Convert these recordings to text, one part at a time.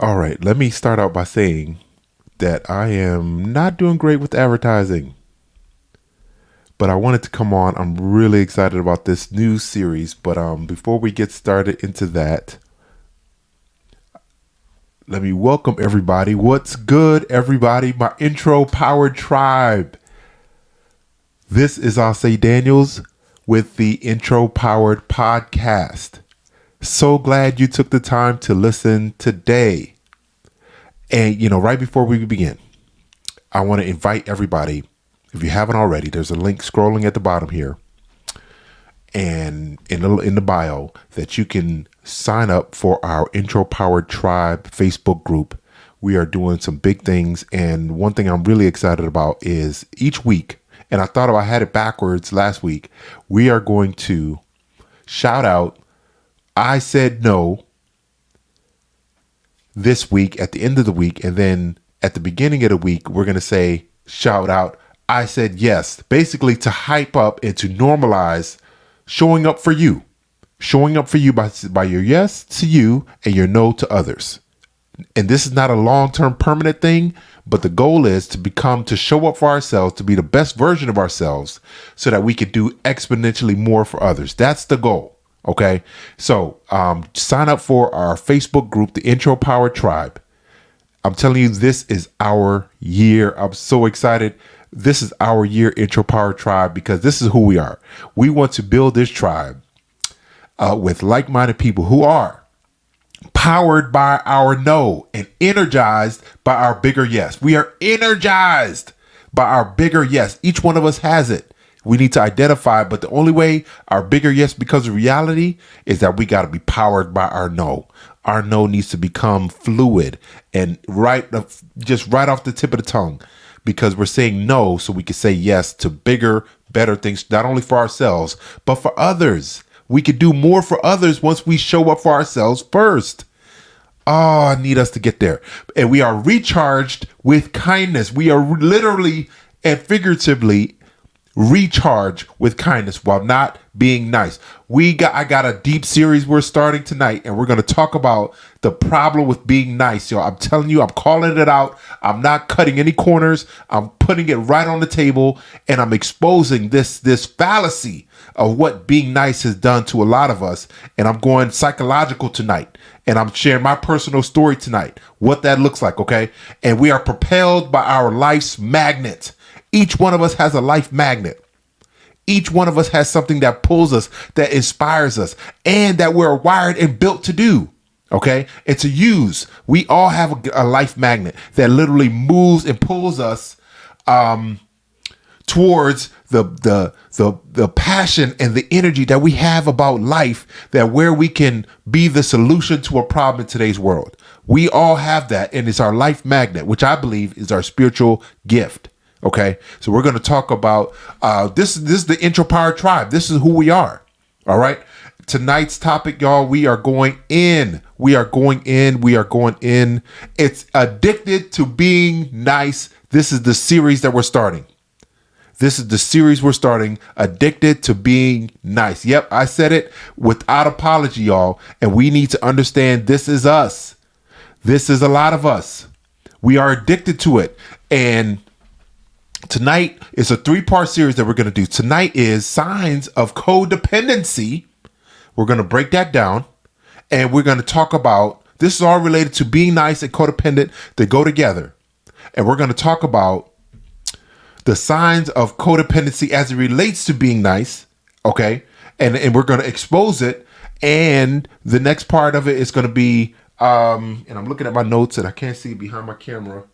All right, let me start out by saying that I am not doing great with advertising, but I wanted to come on. I'm really excited about this new series, but before we get started into that, let me welcome everybody. What's good, everybody? My intro powered tribe. This is Ase Daniels with the Intro Powered Podcast. So glad you took the time to listen today. And, right before we begin, I want to invite everybody, if you haven't already, there's a link scrolling at the bottom here and in the bio that you can sign up for our Intro Powered Tribe Facebook group. We are doing some big things. And one thing I'm really excited about is each week, and I thought I had it backwards last week, we are going to shout out I Said No this week at the end of the week, and then at the beginning of the week we're going to say shout out I said yes, basically to hype up and to normalize showing up for you by your yes to you and your no to others. And this is not a long-term permanent thing, but the goal is to show up for ourselves, to be the best version of ourselves so that we can do exponentially more for others. That's the goal. Okay, so sign up for our Facebook group, the Intro Power Tribe. I'm telling you, this is our year. I'm so excited. This is our year, Intro Power Tribe, because this is who we are. We want to build this tribe with like-minded people who are powered by our no and energized by our bigger yes. We are energized by our bigger yes. Each one of us has it. We need to identify, but the only way our bigger yes becomes a reality is that we got to be powered by our no. Our no needs to become fluid and just right off the tip of the tongue, because we're saying no so we can say yes to bigger, better things, not only for ourselves, but for others. We could do more for others once we show up for ourselves first. Oh, I need us to get there. And we are recharged with kindness. We are literally and figuratively recharge with kindness while not being nice. I got a deep series we're starting tonight, and we're going to talk about the problem with being nice, y'all. I'm telling you, I'm calling it out. I'm not cutting any corners. I'm putting it right on the table, and I'm exposing this fallacy of what being nice has done to a lot of us. And I'm going psychological tonight, and I'm sharing my personal story tonight, what that looks like, okay? And we are propelled by our life's magnet. Each one of us has a life magnet. Each one of us has something that pulls us, that inspires us, and that we're wired and built to do. Okay? And to use. We all have a life magnet that literally moves and pulls us towards the passion and the energy that we have about life, that where we can be the solution to a problem in today's world. We all have that, and it's our life magnet, which I believe is our spiritual gift. Okay, so we're going to talk about this is the Intro Power Tribe. This is who we are. All right. Tonight's topic, y'all, we are going in. It's addicted to being nice. This is the series that we're starting. Addicted to being nice. Yep, I said it without apology, y'all. And we need to understand this is us. This is a lot of us. We are addicted to it. And tonight is a 3-part series that we're going to do. Tonight is signs of codependency. We're going to break that down, and we're going to talk about, this is all related to being nice and codependent. They go together. And we're going to talk about the signs of codependency as it relates to being nice. Okay. And we're going to expose it. And the next part of it is going to be, and I'm looking at my notes and I can't see behind my camera,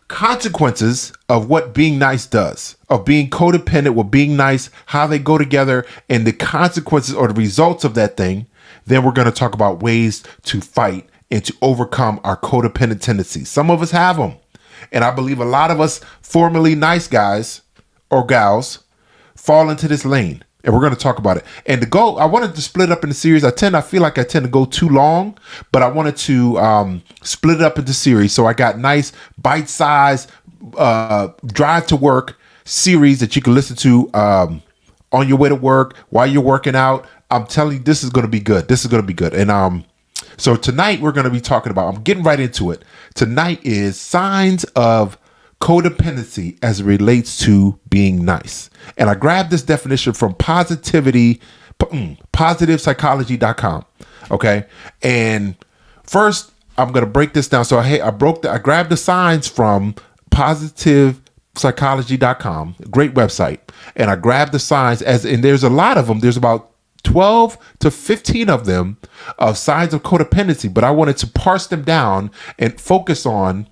consequences of what being nice does, of being codependent with being nice, how they go together, and the consequences or the results of that thing. Then we're going to talk about ways to fight and to overcome our codependent tendencies. Some of us have them, and I believe a lot of us formerly nice guys or gals fall into this lane. And we're going to talk about it. And the goal, I wanted to split up in the series. I feel like I tend to go too long, but I wanted to split it up into series. So I got nice bite-sized drive to work series that you can listen to on your way to work, while you're working out. I'm telling you, this is going to be good. And So tonight we're going to be talking about, I'm getting right into it. Tonight is signs of codependency as it relates to being nice. And I grabbed this definition from positivepsychology.com. Okay. And first I'm going to break this down. So I grabbed the signs from positivepsychology.com, great website. And I grabbed the signs and there's a lot of them. There's about 12 to 15 of them of signs of codependency, but I wanted to parse them down and focus on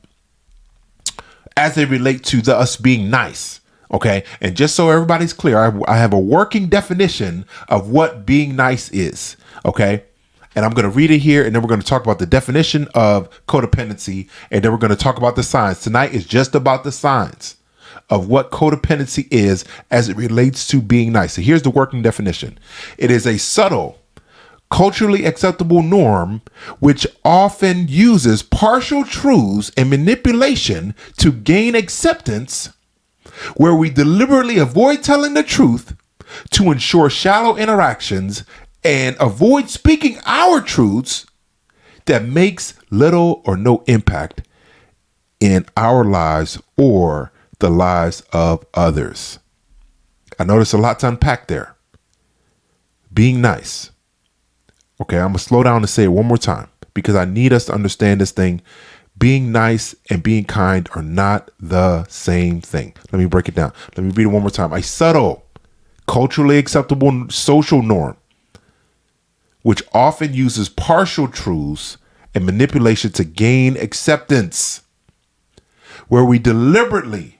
as they relate to us being nice. Okay. And just so everybody's clear, I have a working definition of what being nice is. Okay. And I'm going to read it here, and then we're going to talk about the definition of codependency, and then we're going to talk about the signs. Tonight is just about the signs of what codependency is as it relates to being nice. So here's the working definition. It is a subtle, culturally acceptable norm which often uses partial truths and manipulation to gain acceptance, where we deliberately avoid telling the truth to ensure shallow interactions and avoid speaking our truths that makes little or no impact in our lives or the lives of others. I know there's a lot to unpack there. Being nice. Okay, I'm going to slow down and say it one more time because I need us to understand this thing. Being nice and being kind are not the same thing. Let me break it down. Let me read it one more time. A subtle, culturally acceptable social norm which often uses partial truths and manipulation to gain acceptance, where we deliberately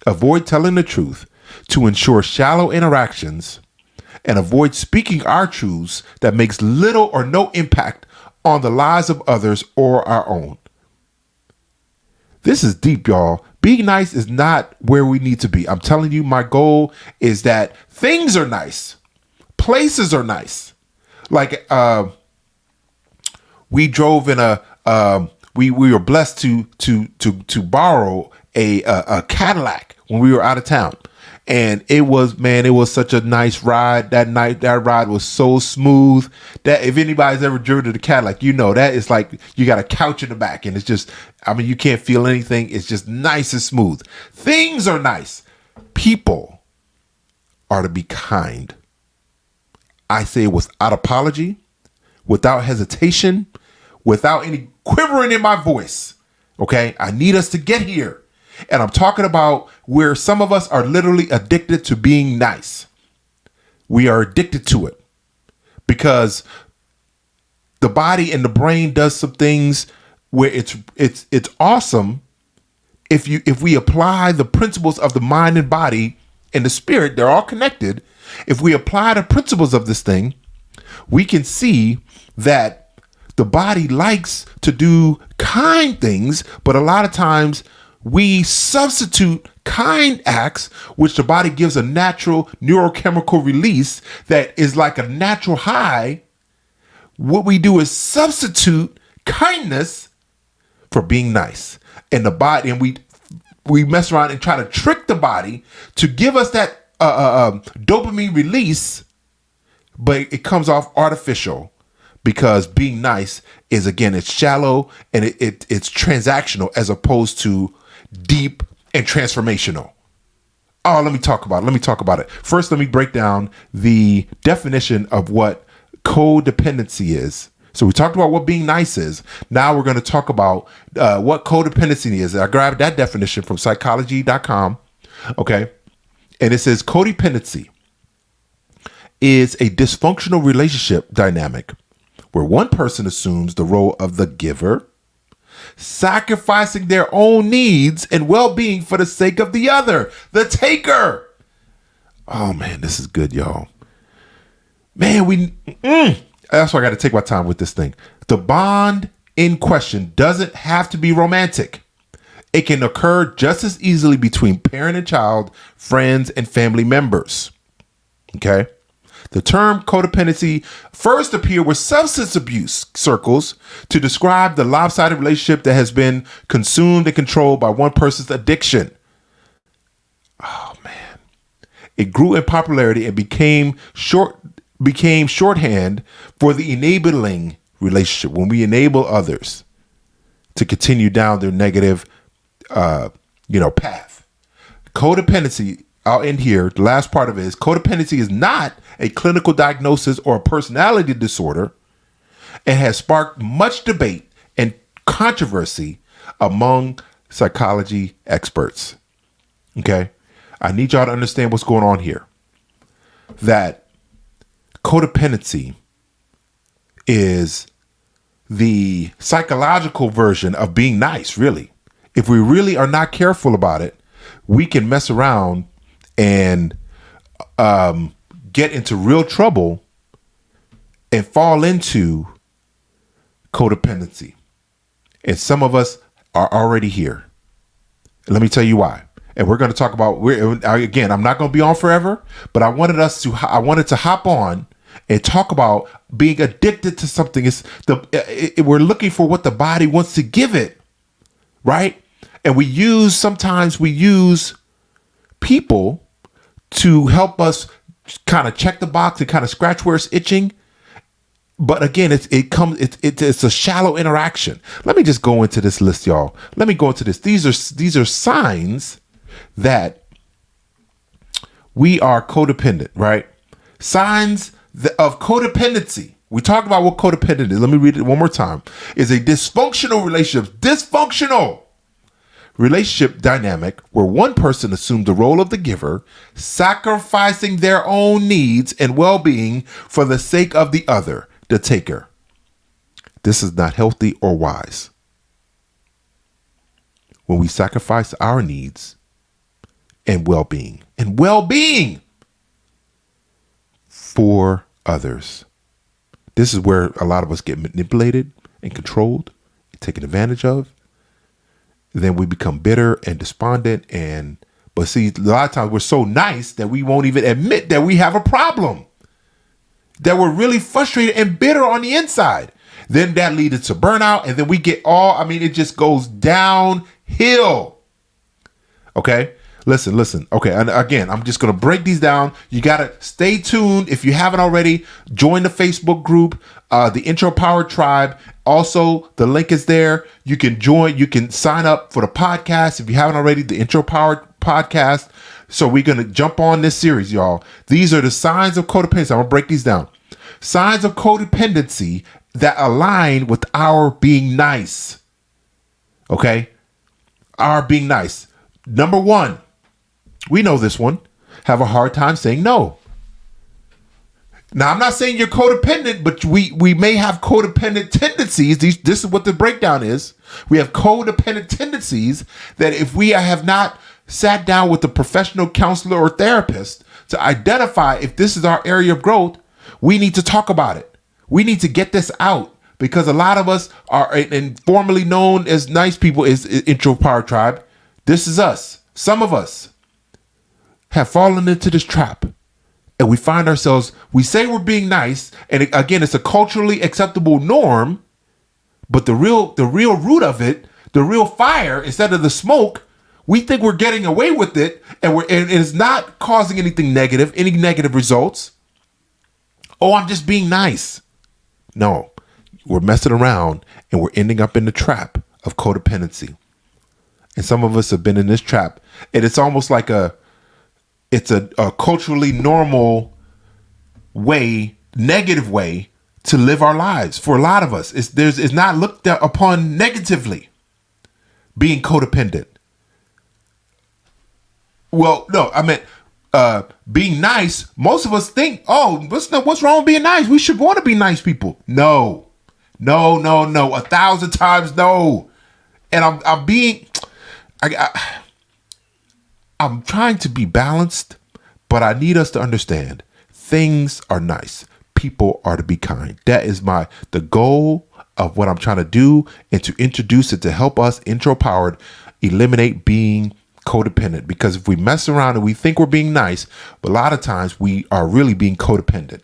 avoid telling the truth to ensure shallow interactions and avoid speaking our truths that makes little or no impact on the lives of others or our own. This is deep, y'all. Being nice is not where we need to be. I'm telling you, my goal is that things are nice. Places are nice. Like we drove in we were blessed to borrow a Cadillac when we were out of town, and it was such a nice ride that night. That ride was so smooth that if anybody's ever driven the Cadillac, you know that it's like you got a couch in the back, and it's just, I mean, you can't feel anything. It's just nice and smooth. Things are nice. People are to be kind. I say it without apology, without hesitation, without any quivering in my voice. Okay. I need us to get here. And I'm talking about where some of us are literally addicted to being nice. We are addicted to it because the body and the brain does some things where it's awesome. If we apply the principles of the mind and body and the spirit, they're all connected. If we apply the principles of this thing, we can see that the body likes to do kind things, but a lot of times we substitute kind acts, which the body gives a natural neurochemical release that is like a natural high. What we do is substitute kindness for being nice. And the body, and we mess around and try to trick the body to give us that dopamine release, but it comes off artificial because being nice is, again, it's shallow and it's transactional as opposed to deep and transformational. Oh, let me talk about it. First, let me break down the definition of what codependency is. So we talked about what being nice is. Now we're going to talk about what codependency is. I grabbed that definition from psychology.com. Okay. And it says codependency is a dysfunctional relationship dynamic where one person assumes the role of the giver, sacrificing their own needs and well-being for the sake of the other, the taker. Oh man, this is good, y'all. Man, that's why I got to take my time with this thing. The bond in question doesn't have to be romantic. It can occur just as easily between parent and child, friends, and family members. Okay. The term codependency first appeared with substance abuse circles to describe the lopsided relationship that has been consumed and controlled by one person's addiction. Oh man. It grew in popularity and became shorthand for the enabling relationship, when we enable others to continue down their negative, path. Codependency, I'll end here. The last part of it is codependency is not a clinical diagnosis or a personality disorder and has sparked much debate and controversy among psychology experts. Okay. I need y'all to understand what's going on here. That codependency is the psychological version of being nice, really. If we really are not careful about it, we can mess around and get into real trouble and fall into codependency. And some of us are already here. Let me tell you why. And we're going to talk about, again, I'm not going to be on forever, but I wanted to hop on and talk about being addicted to something. We're looking for what the body wants to give it, right? And sometimes we use people to help us kind of check the box and kind of scratch where it's itching. But again, it's a shallow interaction. Let me just go into this list, y'all. Let me go into this. These are signs that we are codependent, right? Signs of codependency. We talked about what codependent is. Let me read it one more time. Is a dysfunctional relationship dynamic where one person assumes the role of the giver, sacrificing their own needs and well-being for the sake of the other, the taker. This is not healthy or wise. When we sacrifice our needs and well-being for others. This is where a lot of us get manipulated and controlled, taken advantage of. Then we become bitter and despondent. But see, a lot of times we're so nice that we won't even admit that we have a problem, that we're really frustrated and bitter on the inside. Then that leads to burnout. And then we get it just goes downhill. Okay. Listen. Okay. And again, I'm just going to break these down. You got to stay tuned. If you haven't already, join the Facebook group, the INTROPOWERED tribe. Also, the link is there. You can join. You can sign up for the podcast. If you haven't already, the INTROPOWERED podcast. So we're going to jump on this series, y'all. These are the signs of codependency. I'm going to break these down. Signs of codependency that align with our being nice. Okay. Our being nice. Number one. We know this one. Have a hard time saying no. Now, I'm not saying you're codependent, but we may have codependent tendencies. This is what the breakdown is. We have codependent tendencies that if we have not sat down with a professional counselor or therapist to identify if this is our area of growth, we need to talk about it. We need to get this out because a lot of us are, and formerly known as nice people, is INTROPOWERED tribe. This is us. Some of us have fallen into this trap and we find ourselves, we say we're being nice. And again, it's a culturally acceptable norm, but the real root of it, the real fire, instead of the smoke, we think we're getting away with it and it's not causing anything negative, any negative results. Oh, I'm just being nice. No, we're messing around and we're ending up in the trap of codependency. And some of us have been in this trap and it's almost like it's a culturally normal way, negative way to live our lives. For a lot of us, it's not looked upon negatively, being codependent. Well, no, I meant being nice. Most of us think, what's wrong with being nice? We should want to be nice people. No, 1,000 times no. And I'm trying to be balanced, but I need us to understand things are nice. People are to be kind. That is the goal of what I'm trying to do, and to introduce it to help us, INTROPOWERED, eliminate being codependent. Because if we mess around and we think we're being nice, but a lot of times we are really being codependent.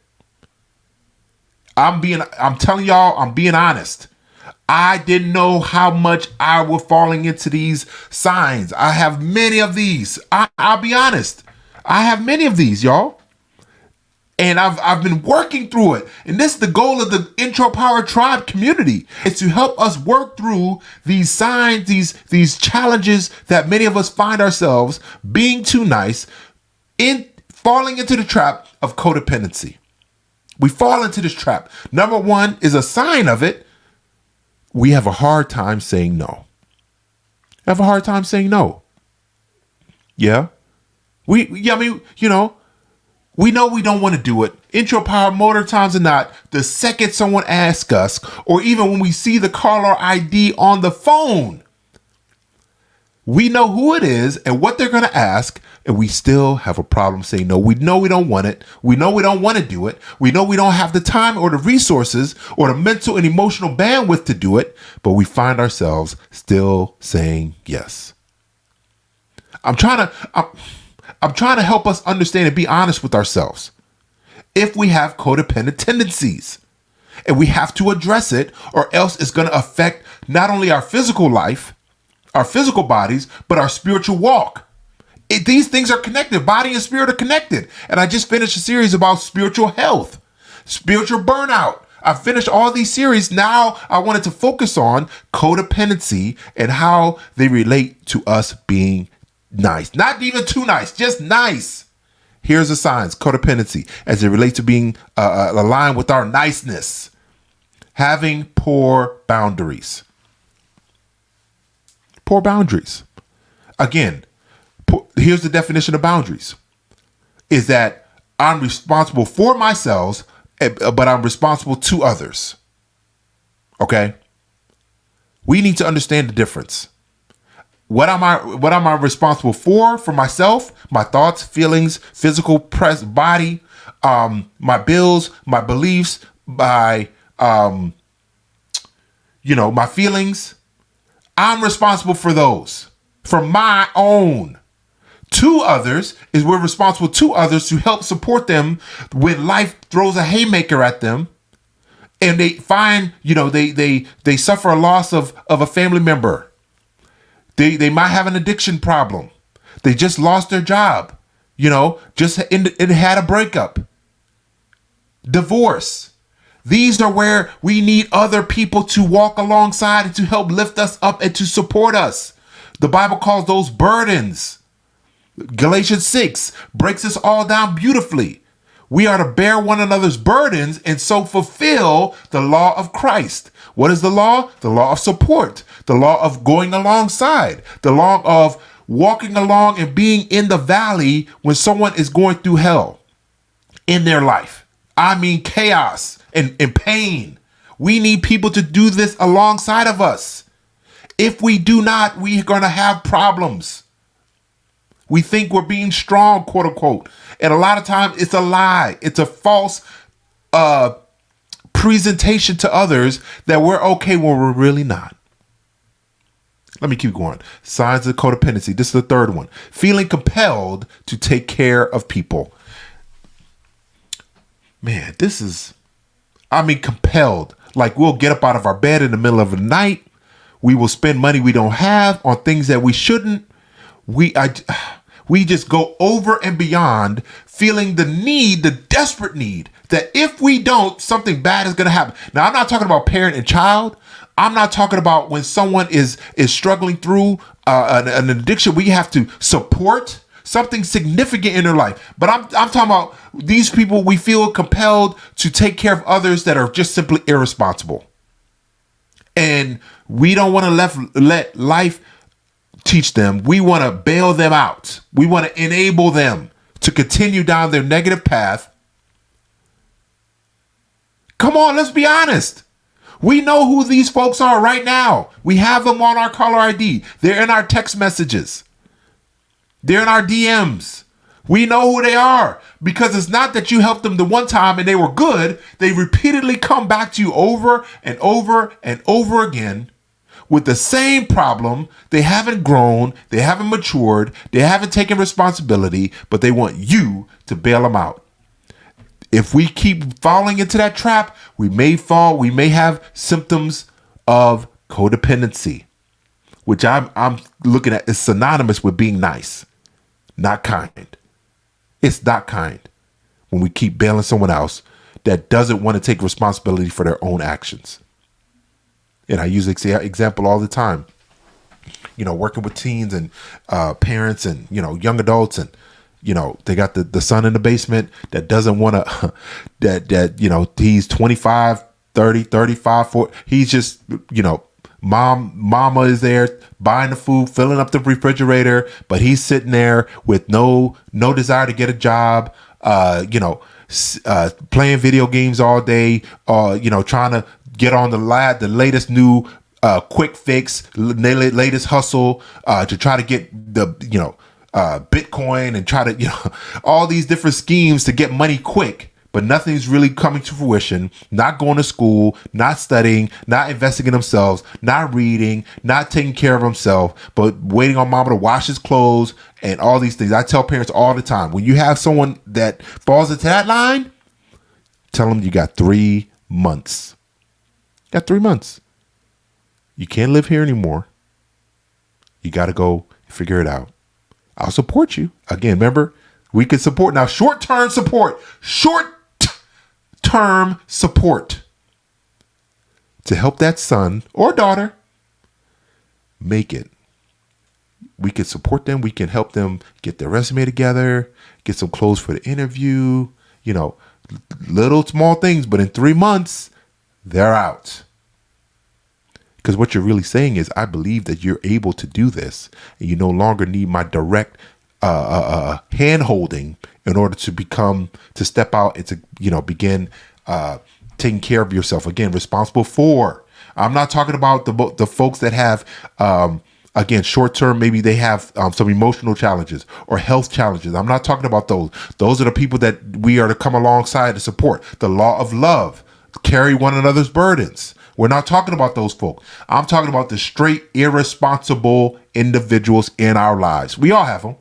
I'm telling y'all, I'm being honest. I didn't know how much I was falling into these signs. I have many of these. I'll be honest. I have many of these, y'all. And I've been working through it. And this is the goal of the Intro Power Tribe community, is to help us work through these signs, these challenges that many of us find ourselves being too nice, in falling into the trap of codependency. We fall into this trap. Number one is a sign of it. We have a hard time saying no. Have a hard time saying no. Yeah. We know we don't want to do it. Intro power, more times than not, the second someone asks us, or even when we see the caller ID on the phone, we know who it is and what they're going to ask, and we still have a problem saying no. We know we don't want it. We know we don't want to do it. We know we don't have the time or the resources or the mental and emotional bandwidth to do it, but we find ourselves still saying yes. I'm trying to help us understand and be honest with ourselves. If we have codependent tendencies, and we have to address it, or else it's going to affect not only our physical life, our physical bodies, but our spiritual walk. These things are connected. Body and spirit are connected. And I just finished a series about spiritual health, spiritual burnout. I finished all these series. Now I wanted to focus on codependency and how they relate to us being nice. Not even too nice, just nice. Here's the signs: codependency as it relates to being aligned with our niceness. Having poor boundaries. Poor boundaries. Again, here's the definition of boundaries. Is that I'm responsible for myself, but I'm responsible to others. Okay? We need to understand the difference. What am I responsible for myself, my thoughts, feelings, physical body, my bills, my beliefs, my my feelings. I'm responsible for those, for my own. To others is we're responsible to others to help support them when life throws a haymaker at them, and they find, they suffer a loss of a family member. They might have an addiction problem. They just lost their job, it had a breakup, divorce. These are where we need other people to walk alongside and to help lift us up and to support us. The Bible calls those burdens. Galatians 6 breaks us all down beautifully. We are to bear one another's burdens and so fulfill the law of Christ. What is the law? The law of support, the law of going alongside, the law of walking along and being in the valley when someone is going through hell in their life. I mean, chaos and pain. We need people to do this alongside of us. If we do not, we're going to have problems. We think we're being strong, quote unquote. And a lot of times it's a lie. It's a false presentation to others that we're okay when we're really not. Let me keep going. Signs of codependency. This is the third one. Feeling compelled to take care of people. Man, compelled. Like we'll get up out of our bed in the middle of the night. We will spend money we don't have on things that we shouldn't. We just go over and beyond, feeling the desperate need that if we don't, something bad is going to happen. Now, I'm not talking about parent and child. I'm not talking about when someone is struggling through an addiction. We have to support something significant in their life. But I'm talking about these people. We feel compelled to take care of others that are just simply irresponsible, and we don't want to let life teach them. We want to bail them out. We want to enable them to continue down their negative path. Come on, let's be honest. We know who these folks are right now. We have them on our caller ID. They're in our text messages. They're in our DMs. We know who they are, because it's not that you helped them the one time and they were good. They repeatedly come back to you over and over and over again with the same problem. They haven't grown, they haven't matured, they haven't taken responsibility, but they want you to bail them out. If we keep falling into that trap, we may have symptoms of codependency, which I'm looking at is synonymous with being nice, not kind. It's not kind. when we keep bailing someone else that doesn't want to take responsibility for their own actions. And I use this example all the time. Working with teens and parents and, young adults, and, they got the son in the basement that doesn't want to, that, he's 25, 30, 35, 40. He's just, mama is there buying the food, filling up the refrigerator, but he's sitting there with no desire to get a job, playing video games all day, trying to get on the latest new quick fix, latest hustle to try to get the Bitcoin and try to all these different schemes to get money quick, but nothing's really coming to fruition. Not going to school, not studying, not investing in themselves, not reading, not taking care of himself, but waiting on mama to wash his clothes and all these things. I tell parents all the time, when you have someone that falls into that line, tell them you got 3 months. Got 3 months. You can't live here anymore. You got to go figure it out. I'll support you. Again, remember, we can support. Now, short-term support to help that son or daughter make it. We can support them. We can help them get their resume together, get some clothes for the interview, little small things. But in 3 months, they're out. Because what you're really saying is, I believe that you're able to do this, and you no longer need my direct hand holding in order to step out and to, begin taking care of yourself. Again, responsible for. I'm not talking about the folks that have, again, short term, maybe they have some emotional challenges or health challenges. I'm not talking about those. Those are the people that we are to come alongside to support. The law of love, carry one another's burdens. We're not talking about those folk. I'm talking about the straight, irresponsible individuals in our lives. We all have them.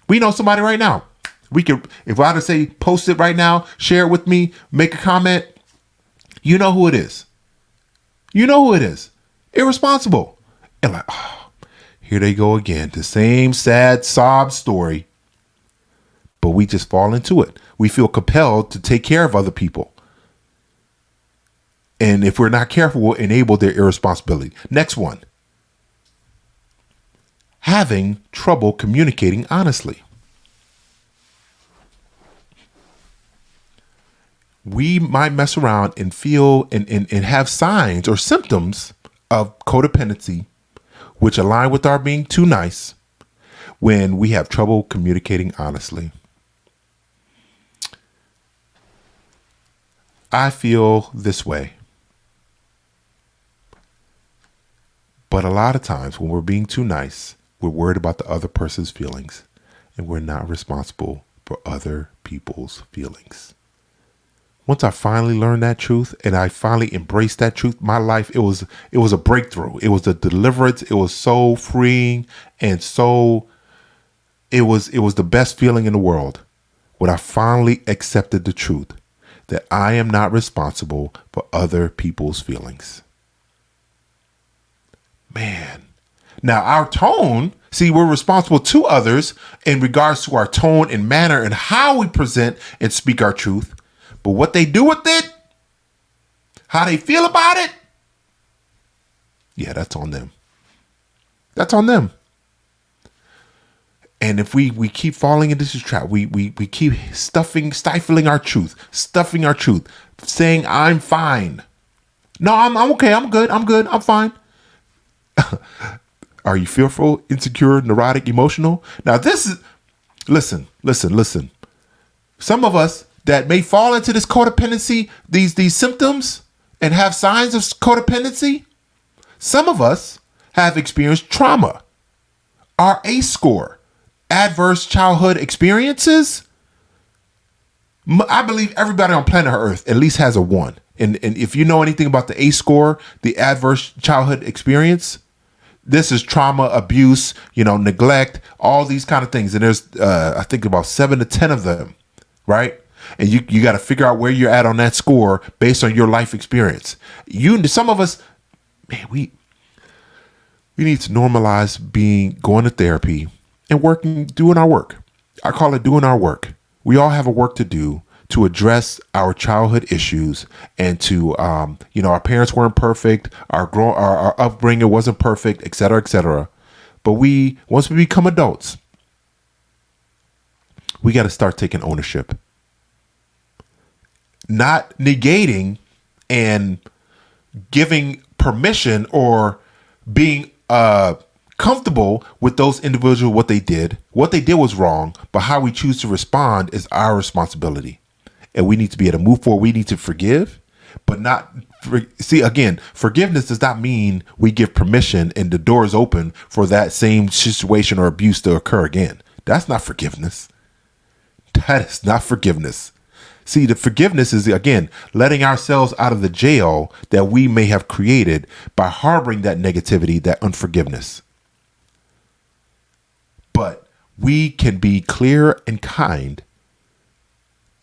We know somebody right now. We can, if I had to say, post it right now, share it with me, make a comment. You know who it is. You know who it is. Irresponsible. And like, oh, here they go again. The same sad sob story. But we just fall into it. We feel compelled to take care of other people. And if we're not careful, we'll enable their irresponsibility. Next one. Having trouble communicating honestly. We might mess around and feel and have signs or symptoms of codependency, which align with our being too nice, when we have trouble communicating honestly. I feel this way. But a lot of times when we're being too nice, we're worried about the other person's feelings, and we're not responsible for other people's feelings. Once I finally learned that truth and I finally embraced that truth, my life, it was a breakthrough. It was a deliverance. It was so freeing, and it was the best feeling in the world when I finally accepted the truth that I am not responsible for other people's feelings. Man. Now, our tone, see, we're responsible to others in regards to our tone and manner and how we present and speak our truth. But what they do with it, how they feel about it, yeah, that's on them. That's on them. And if we keep falling into this trap, we keep stifling our truth, saying, I'm fine. No, I'm okay. I'm good. I'm fine. Are you fearful, insecure, neurotic, emotional? Now this is, listen. Some of us that may fall into this codependency, these symptoms, and have signs of codependency, some of us have experienced trauma. Our ACE score, adverse childhood experiences, I believe everybody on planet Earth at least has a 1. And if you know anything about the ACE score, the adverse childhood experience, this is trauma, abuse, neglect, all these kind of things. And there's, I think, about 7 to 10 of them, right? And you got to figure out where you're at on that score based on your life experience. Some of us, man, we need to normalize going to therapy and doing our work. I call it doing our work. We all have a work to do to address our childhood issues and to, our parents weren't perfect. Our upbringing wasn't perfect, et cetera, et cetera. But once we become adults, we got to start taking ownership, not negating and giving permission or being comfortable with those individuals. What they did was wrong, but how we choose to respond is our responsibility, and we need to be able to move forward. We need to forgive, but not see, again, forgiveness does not mean we give permission and the door is open for that same situation or abuse to occur again. That's not forgiveness. That is not forgiveness. See, the forgiveness is, again, letting ourselves out of the jail that we may have created by harboring that negativity, that unforgiveness. But we can be clear and kind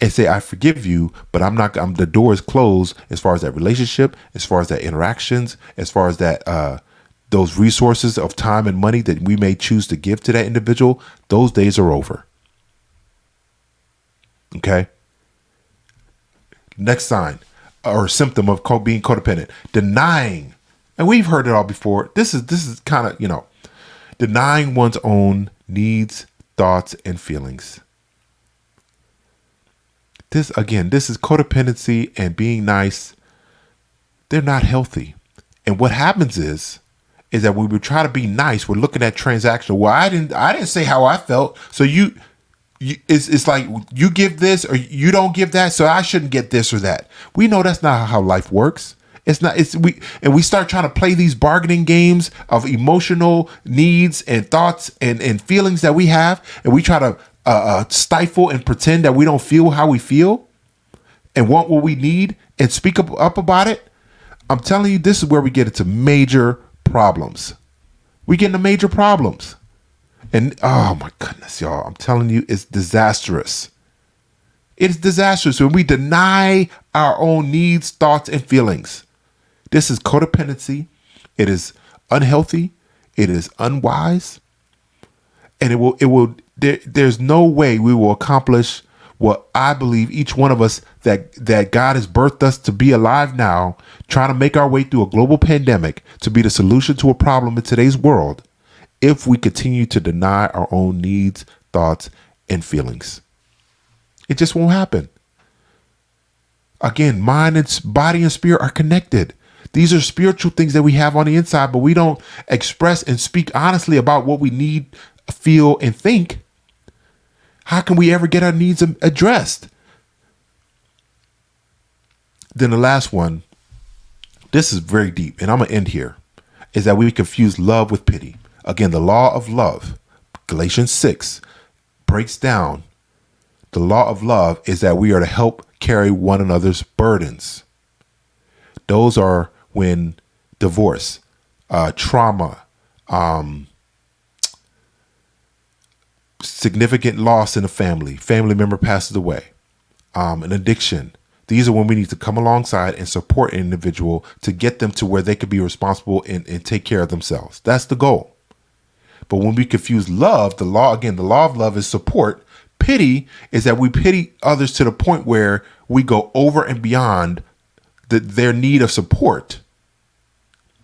and say, I forgive you, but the door is closed as far as that relationship, as far as that interactions, as far as that, those resources of time and money that we may choose to give to that individual. Those days are over. Okay. Next sign or symptom of being codependent, denying. And we've heard it all before. This is kind of, denying one's own needs, thoughts, and feelings. This is codependency and being nice. They're not healthy. And what happens is that when we try to be nice, we're looking at transactional. Well, I didn't say how I felt. So it's like you give this or you don't give that, so I shouldn't get this or that. We know that's not how life works. It's not. We start trying to play these bargaining games of emotional needs and thoughts and feelings that we have, and we try to stifle and pretend that we don't feel how we feel and want what we need and speak up about it. I'm telling you, this is where we get into major problems. We get into major problems. And oh my goodness, y'all, I'm telling you, it's disastrous. It's disastrous when we deny our own needs, thoughts, and feelings. This is codependency. It is unhealthy. It is unwise. And there's no way we will accomplish what I believe each one of us that God has birthed us to be alive now, trying to make our way through a global pandemic to be the solution to a problem in today's world, if we continue to deny our own needs, thoughts, and feelings. It just won't happen. Again, mind and body and spirit are connected. These are spiritual things that we have on the inside, but we don't express and speak honestly about what we need, feel, and think. How can we ever get our needs addressed? Then the last one, this is very deep, and I'm going to end here, is that we confuse love with pity. Again, the law of love, Galatians 6, breaks down the law of love is that we are to help carry one another's burdens. Those are when divorce, trauma, significant loss in a family member passes away, an addiction. These are when we need to come alongside and support an individual to get them to where they could be responsible and take care of themselves. That's the goal. But when we confuse love, the law of love is support. Pity is that we pity others to the point where we go over and beyond their need of support.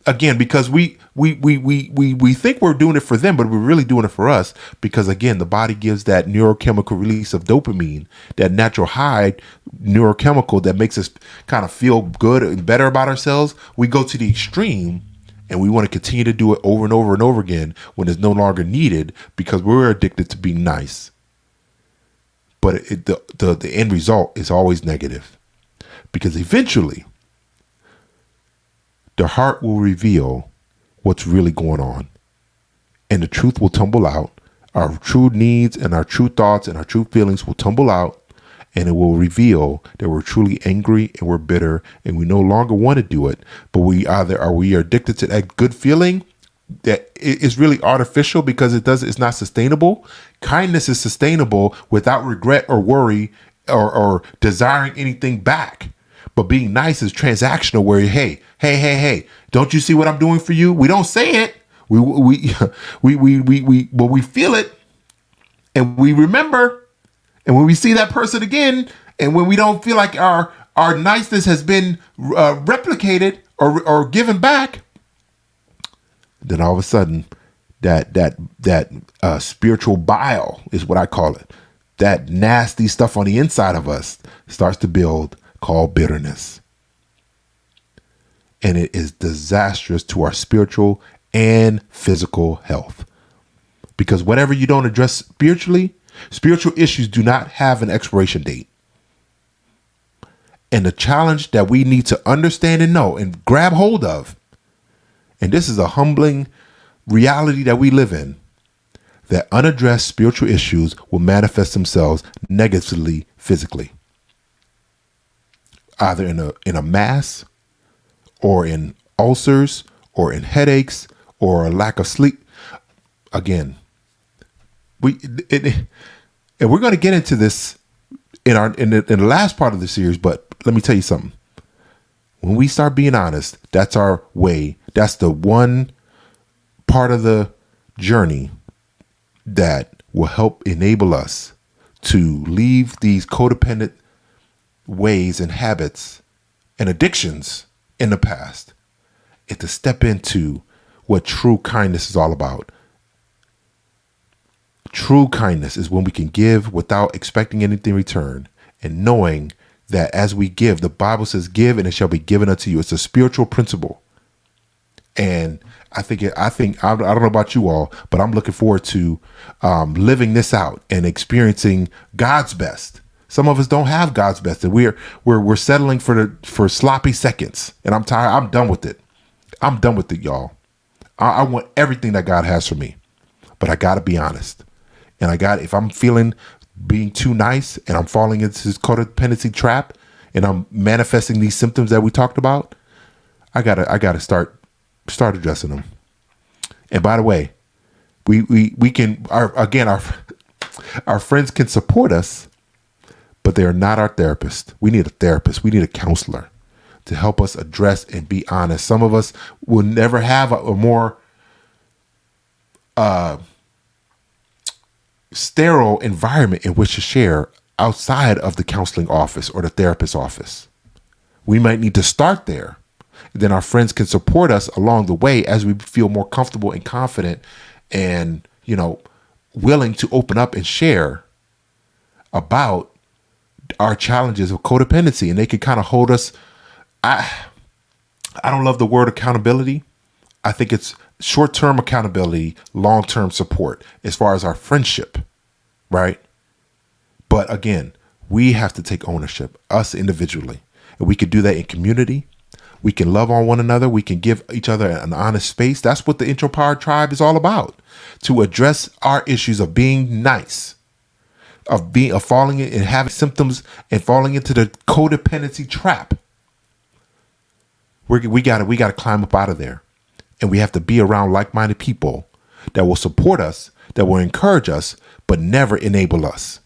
Again, because we think we're doing it for them, but we're really doing it for us. Because again, the body gives that neurochemical release of dopamine, that natural high neurochemical that makes us kind of feel good and better about ourselves. We go to the extreme and we want to continue to do it over and over and over again when it's no longer needed because we're addicted to being nice. But the end result is always negative, because eventually the heart will reveal what's really going on, and the truth will tumble out. Our true needs and our true thoughts and our true feelings will tumble out, and it will reveal that we're truly angry and we're bitter and we no longer want to do it. But we are addicted to that good feeling that is really artificial because it's not sustainable. Kindness is sustainable without regret or worry or desiring anything back. But being nice is transactional, where hey, don't you see what I'm doing for you? We don't say it. We feel it, and we remember, And when we see that person again, and when we don't feel like our niceness has been replicated or given back, then all of a sudden that spiritual bile is what I call it. That nasty stuff on the inside of us starts to build, called bitterness. And it is disastrous to our spiritual and physical health. Because whatever you don't address spiritually, spiritual issues do not have an expiration date. And the challenge that we need to understand and know and grab hold of, and this is a humbling reality that we live in, that unaddressed spiritual issues will manifest themselves negatively physically, either in a mass, or in ulcers, or in headaches, or a lack of sleep. Again, and we're going to get into this in the last part of the series. But let me tell you something. When we start being honest, that's our way. That's the one part of the journey that will help enable us to leave these codependent ways and habits and addictions in the past, and to step into what true kindness is all about. True kindness is when we can give without expecting anything in return, and knowing that as we give, the Bible says, give and it shall be given unto you. It's a spiritual principle. And I don't know about you all, but I'm looking forward to living this out and experiencing God's best. Some of us don't have God's best, and we're settling for sloppy seconds. And I'm tired. I'm done with it. I'm done with it, y'all. I want everything that God has for me, but I got to be honest. And if I'm feeling being too nice and I'm falling into this codependency trap and I'm manifesting these symptoms that we talked about, I gotta start addressing them. And by the way, we can our friends can support us, but they are not our therapist. We need a therapist. We need a counselor to help us address and be honest. Some of us will never have a more sterile environment in which to share outside of the counseling office or the therapist's office. We might need to start there. Then our friends can support us along the way as we feel more comfortable and confident and, willing to open up and share about our challenges of codependency. And they can kind of hold us. I don't love the word accountability. I think it's short-term accountability, long-term support as far as our friendship, right? But again, we have to take ownership, us individually. And we can do that in community. We can love on one another. We can give each other an honest space. That's what the INTROPOWERED tribe is all about, to address our issues of being nice, of falling in and having symptoms and falling into the codependency trap. We got to climb up out of there. And we have to be around like-minded people that will support us, that will encourage us, but never enable us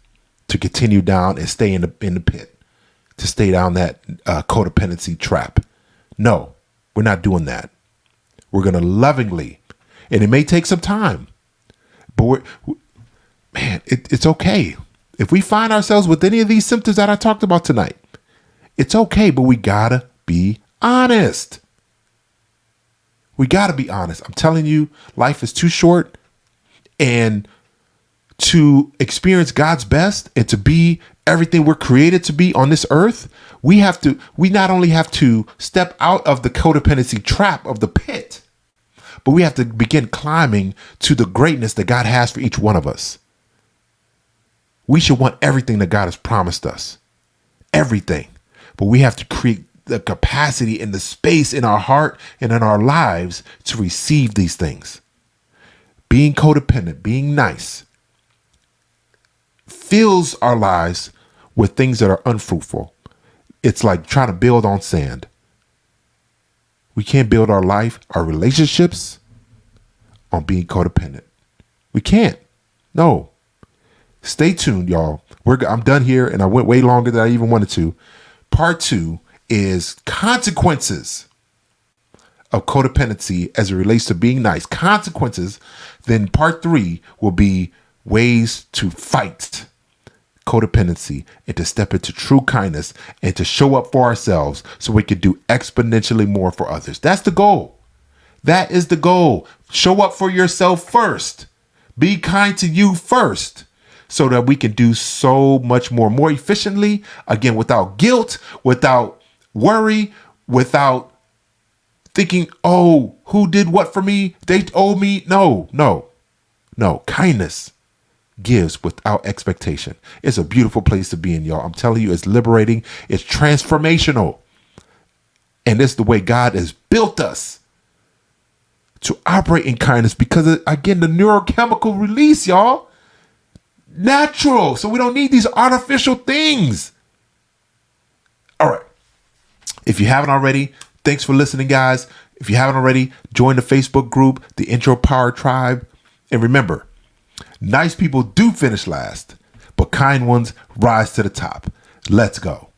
to continue down and stay in the pit, to stay down that codependency trap. No, we're not doing that. We're going to lovingly, and it may take some time, but it's okay. If we find ourselves with any of these symptoms that I talked about tonight, it's okay, but we gotta be honest. We got to be honest. I'm telling you, life is too short, and to experience God's best and to be everything we're created to be on this earth, we not only have to step out of the codependency trap of the pit, but we have to begin climbing to the greatness that God has for each one of us. We should want everything that God has promised us. Everything. But we have to create the capacity and the space in our heart and in our lives to receive these things. Being codependent, being nice, fills our lives with things that are unfruitful. It's like trying to build on sand. We can't build our life, our relationships, on being codependent. We can't. No. Stay tuned, y'all. I'm done here, and I went way longer than I even wanted to. Part 2 is consequences of codependency as it relates to being nice. Consequences. Then part 3 will be ways to fight codependency and to step into true kindness and to show up for ourselves so we can do exponentially more for others. That's the goal. That is the goal. Show up for yourself first. Be kind to you first so that we can do so much more efficiently, again, without guilt, without worry, without thinking, oh, who did what for me? They owe me. No. Kindness gives without expectation. It's a beautiful place to be in, y'all. I'm telling you, it's liberating. It's transformational. And it's the way God has built us to operate in kindness because, again, the neurochemical release, y'all, natural. So we don't need these artificial things. All right. If you haven't already, thanks for listening, guys. If you haven't already, join the Facebook group, the INTROPOWERED Tribe. And remember, nice people do finish last, but kind ones rise to the top. Let's go.